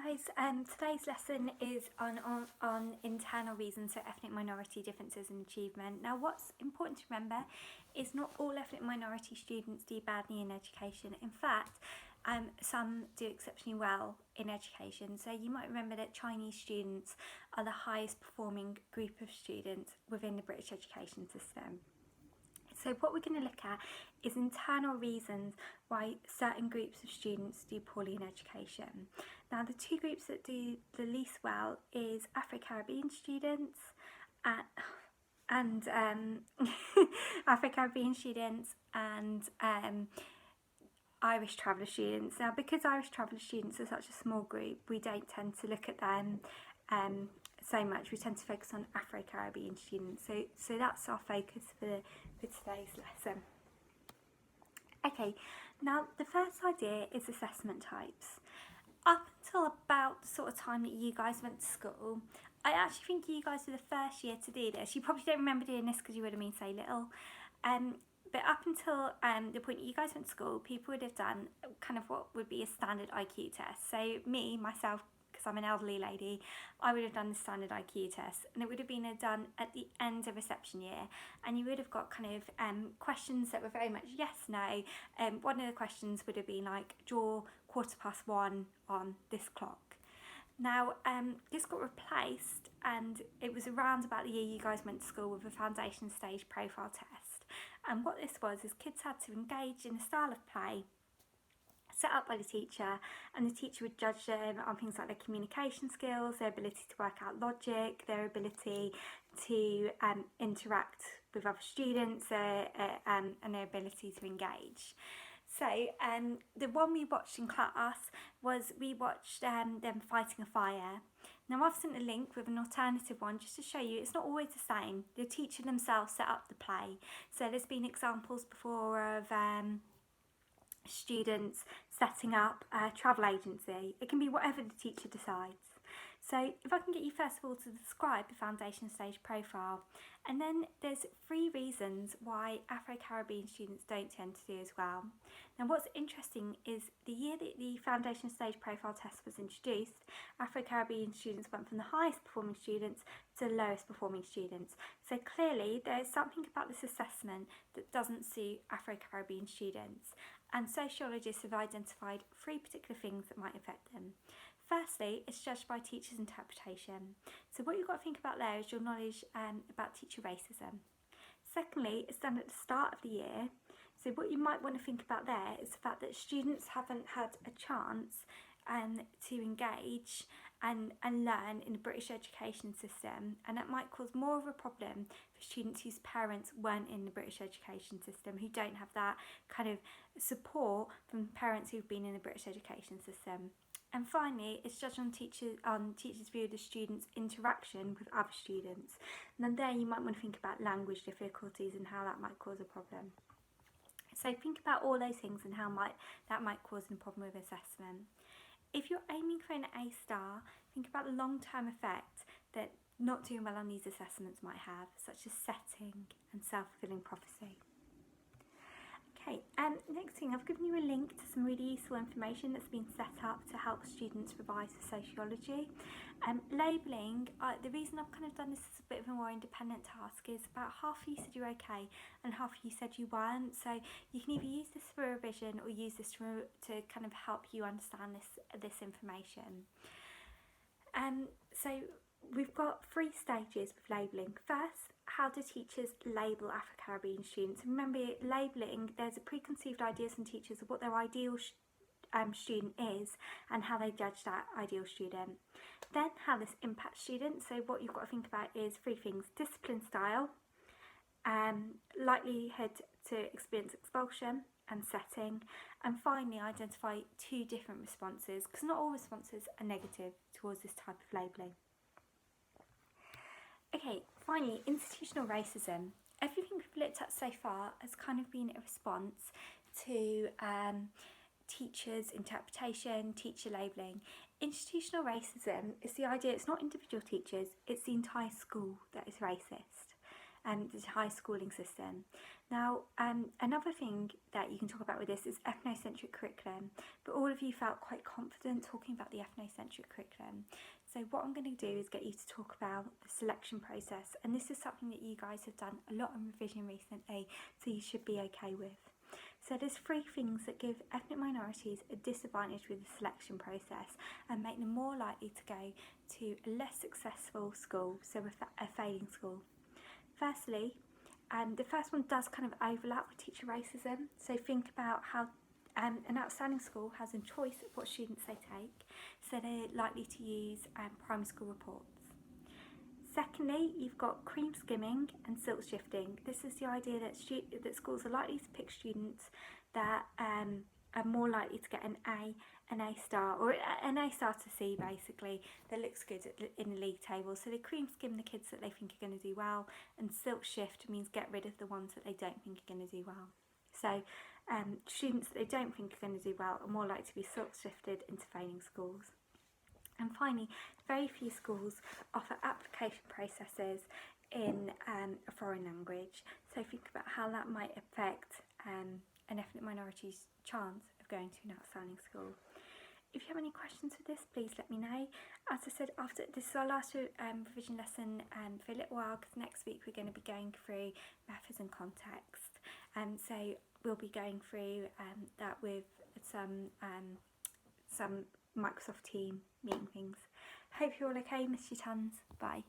guys, today's lesson is on internal reasons for ethnic minority differences in achievement. Now what's important to remember is not all ethnic minority students do badly in education. In fact, some do exceptionally well in education. So you might remember that Chinese students are the highest performing group of students within the British education system. So what we're going to look at is internal reasons why certain groups of students do poorly in education. Now the two groups that do the least well is Afro-Caribbean students and Afro-Caribbean students and Irish traveller students. Now because Irish traveller students are such a small group, we don't tend to look at them so much. We tend to focus on Afro-Caribbean students, so that's our focus for today's lesson. Okay, now the first idea is assessment types. Up until about the sort of time that you guys went to school, I actually think you guys were the first year to do this. You probably don't remember doing this because you would have been so little. But up until the point that you guys went to school, people would have done kind of what would be a standard IQ test. So myself, because I'm an elderly lady, I would have done the standard IQ test, and it would have been done at the end of reception year, and you would have got kind of questions that were very much yes, no. One of the questions would have been like, draw 1:15 on this clock. Now this got replaced, and it was around about the year you guys went to school, with a foundation stage profile test. And what this was is kids had to engage in a style of play set up by the teacher, and the teacher would judge them on things like their communication skills, their ability to work out logic, their ability to interact with other students, and their ability to engage. So the one we watched in class was we watched them fighting a fire. Now I've sent a link with an alternative one just to show you it's not always the same. The teacher themselves set up the play. So there's been examples before of students setting up a travel agency. It can be whatever the teacher decides. So if I can get you first of all to describe the foundation stage profile, and then there's 3 reasons why Afro-Caribbean students don't tend to do as well. Now what's interesting is the year that the foundation stage profile test was introduced, Afro-Caribbean students went from the highest performing students to the lowest performing students. So clearly there's something about this assessment that doesn't suit Afro-Caribbean students, and sociologists have identified 3 particular things that might affect them. Firstly, it's judged by teachers' interpretation. So what you've got to think about there is your knowledge about teacher racism. Secondly, it's done at the start of the year. So what you might want to think about there is the fact that students haven't had a chance to engage and learn in the British education system, and that might cause more of a problem for students whose parents weren't in the British education system, who don't have that kind of support from parents who've been in the British education system. And finally, it's judged on teachers' view of the students' interaction with other students. And then there you might want to think about language difficulties and how that might cause a problem. So think about all those things and how that might cause a problem with assessment. If you're aiming for an A star, think about the long-term effect that not doing well on these assessments might have, such as setting and self-fulfilling prophecy. Okay, next thing, I've given you a link to some really useful information that's been set up to help students revise for sociology. Labelling, the reason I've kind of done this as a bit of a more independent task is about half of you said you're okay and half of you said you weren't, so you can either use this for revision or use this to kind of help you understand this information. So we've got 3 stages with labelling. First, how do teachers label Afro-Caribbean students? Remember, labelling, there's a preconceived ideas from teachers of what their ideal student is and how they judge that ideal student. Then how this impacts students. So what you've got to think about is 3 things: discipline style, likelihood to experience expulsion, and setting. And finally, identify 2 different responses, because not all responses are negative towards this type of labelling. Okay, finally, institutional racism. Everything we've looked at so far has kind of been a response to teachers' interpretation, teacher labelling. Institutional racism is the idea it's not individual teachers, it's the entire school that is racist. the high schooling system. Now, another thing that you can talk about with this is ethnocentric curriculum, but all of you felt quite confident talking about the ethnocentric curriculum. So what I'm going to do is get you to talk about the selection process, and this is something that you guys have done a lot in revision recently, so you should be okay with. So there's 3 things that give ethnic minorities a disadvantage with the selection process and make them more likely to go to a less successful school, so a failing school. Firstly, the first one does kind of overlap with teacher racism. So think about how an outstanding school has a choice of what students they take, so they're likely to use primary school reports. Secondly, you've got cream skimming and silk shifting. This is the idea that schools are likely to pick students that are more likely to get an A star, or an A star to C basically, that looks good in the league table. So they cream skim the kids that they think are going to do well, and silk shift means get rid of the ones that they don't think are going to do well. So students that they don't think are going to do well are more likely to be silk shifted into failing schools. And finally, very few schools offer application processes in a foreign language. So think about how that might affect an ethnic minority's chance of going to an outstanding school. If you have any questions with this, please let me know. As I said, after this is our last revision lesson for a little while, because next week we're going to be going through methods and context. So we'll be going through that with some Microsoft Team meeting things. Hope you're all okay. Miss you tons. Bye.